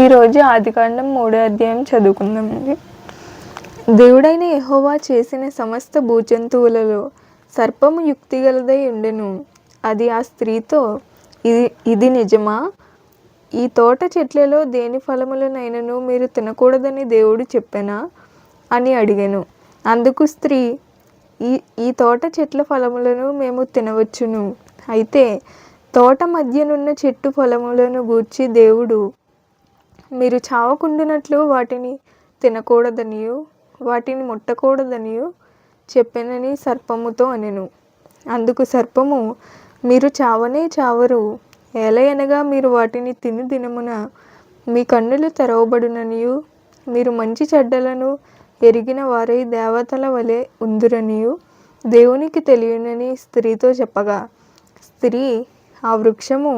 ఈరోజు ఆదికాండం 3వ అధ్యాయం చదువుకుందామండి. దేవుడైన యెహోవా చేసిన సమస్త భూజంతువులలో సర్పము యుక్తిగలదై ఉండెను. అది ఆ స్త్రీతో, ఇది నిజమా? ఈ తోట చెట్లలో దేని ఫలములనైనను మీరు తినకూడదని దేవుడు చెప్పెనా అని అడిగెను. అందుకు స్త్రీ, ఈ తోట చెట్ల ఫలములను మేము తినవచ్చును. అయితే తోట మధ్యనున్న చెట్టు ఫలములను గూర్చి దేవుడు మీరు చావకుండునట్లు వాటిని తినకూడదనియు వాటిని ముట్టకూడదనియు చెప్పెనని సర్పముతో అనెను. అందుకు సర్పము, మీరు చావనే చావరు, ఏలయనగా మీరు వాటిని తిని దినమున మీ కన్నులు తెరవబడుననియు మీరు మంచి చెడ్డలను ఎరిగిన వారై దేవతల వలె ఉందురనియు దేవునికి తెలియనని స్త్రీతో చెప్పగా, స్త్రీ, ఆ వృక్షము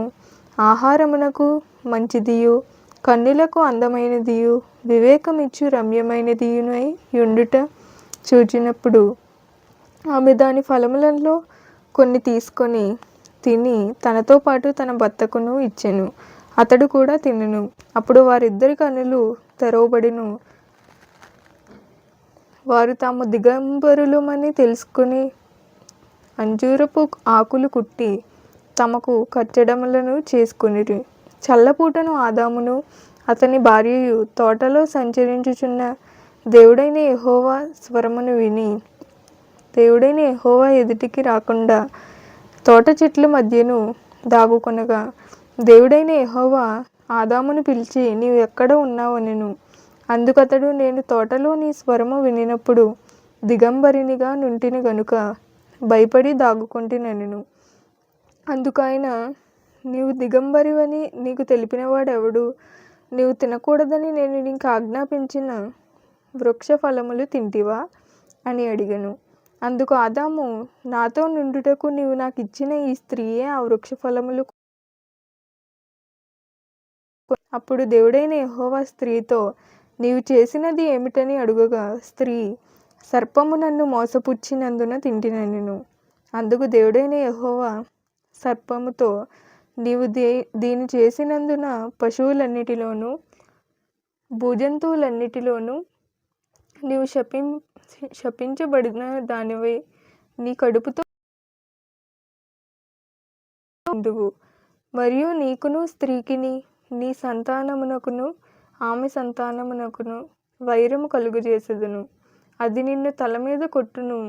ఆహారమునకు మంచిదియు కన్నులకు అందమైనదియు వివేకమిచ్చు రమ్యమైనదియునై యుండుట చూచినప్పుడు ఆమె దాని ఫలములలో కొన్ని తీసుకొని తిని తనతో పాటు తన భర్తకును ఇచ్చెను. అతడు కూడా తినెను. అప్పుడు వారిద్దరి కన్నులు తెరవబడెను. వారు తాము దిగంబరులమని తెలుసుకుని అంజూరపు ఆకులు కుట్టి తమకు కచ్చడములను చేసుకొనిరి. చల్లపూటను ఆదామును అతని భార్యయు తోటలో సంచరించుచున్న దేవుడైన యెహోవా స్వరమును విని దేవుడైన యెహోవా ఎదుటికి రాకుండా తోట చెట్ల మధ్యను దాగుకొనగా, దేవుడైన యెహోవా ఆదామును పిలిచి, నీవు ఎక్కడ ఉన్నావనెను. అందుకతడు, నేను తోటలో నీ స్వరము వినినప్పుడు దిగంబరినిగా నుంటిని గనుక భయపడి దాగుకొంటినెను. అందుకాయన, నీవు దిగంబరివని నీకు తెలిపినవాడెవడు? నీవు తినకూడదని నేను నీకు ఆజ్ఞాపించిన వృక్ష ఫలములు తింటివా అని అడిగెను. అందుకు ఆదాము, నాతో నుండుటకు నీవు నాకు ఇచ్చిన ఈ స్త్రీయే ఆ వృక్ష ఫలములు. అప్పుడు దేవుడైన యెహోవా స్త్రీతో, నీవు చేసినది ఏమిటని అడుగగా, స్త్రీ, సర్పము నన్ను మోసపుచ్చినందున తింటినెను. అందుకు దేవుడైన యెహోవా సర్పముతో, నీవు దీని చేసినందున పశువులన్నిటిలోనూ భూజంతువులన్నిటిలోనూ నీవు శపించబడిన దానివై నీ కడుపుతో ఉందువు. మరియు నీకును స్త్రీకిని నీ సంతానమునకును ఆమె సంతానమునకును వైరము కలుగజేసెదను. అది నిన్ను తల మీద కొట్టును,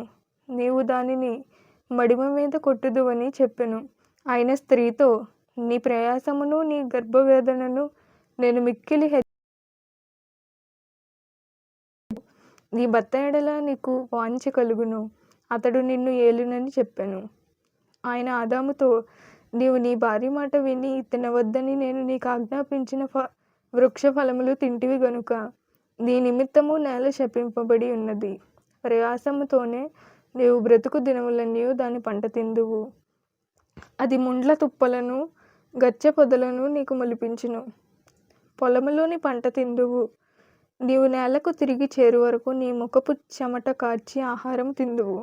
నీవు దానిని మడిమ మీద కొట్టుదువని చెప్పెను. ఆయన స్త్రీతో, నీ ప్రయాసమును నీ గర్భవేదనను నేను మిక్కిలి నీ భర్త ఎడల నీకు వాంఛ కలుగును, అతడు నిన్ను ఏలునని చెప్పెను. ఆయన ఆదాముతో, నీవు నీ భార్య మాట విని తినవద్దని నేను నీకు ఆజ్ఞాపించిన వృక్ష ఫలములు తింటివి గనుక నీ నిమిత్తము నేల శపింపబడి ఉన్నది. ప్రయాసముతోనే నీవు బ్రతుకు దినములన్నీ దాని పంట తిందువు. అది ముండ్ల తుప్పలను గచ్చ పొదలను నీకు మొలిపించును. పొలములోని పంట తిందువు. నీవు నేలకు తిరిగి చేరు వరకు నీ ముఖపు చెమట కార్చి ఆహారం తిందువు.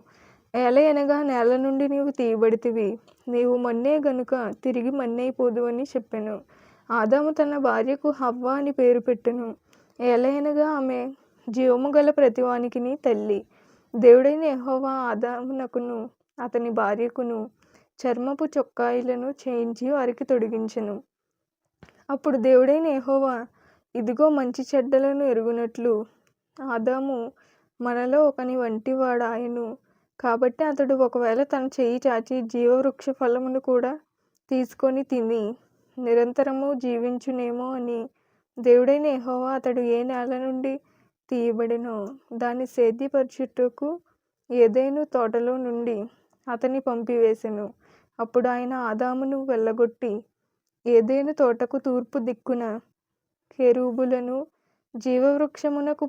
ఏలయనగా నేల నుండి నీవు తీయబడితివి, నీవు మన్నే గనుక తిరిగి మన్నైపోదు అని చెప్పెను. ఆదాము తన భార్యకు హవ్వ అని పేరు పెట్టెను. ఏలయనగా ఆమె జీవము గల ప్రతివానికిని తల్లి. దేవుడైన యెహోవా ఆదామునకును అతని భార్యకును చర్మపు చొక్కాయిలను చేయించి వారికి తొడిగించెను. అప్పుడు దేవుడైన యెహోవా, ఇదిగో మంచి చెడ్డలను ఎరుగునట్లు ఆదాము మనలో ఒకని వంటి వాడాయెను. కాబట్టి అతడు ఒకవేళ తన చెయ్యి చాచి జీవవృక్ష ఫలమును కూడా తీసుకొని తిని నిరంతరము జీవించునేమో అని దేవుడైన యెహోవా అతడు ఏ నేల నుండి తీయబడినో దాన్ని సేద్యపరచుటకు ఏదెను తోటలో నుండి అతని పంపివేసెను. అప్పుడు ఆయన ఆదామును వెళ్ళగొట్టి ఏదెను తోటకు తూర్పు దిక్కున కెరూబులను జీవవృక్షమునకు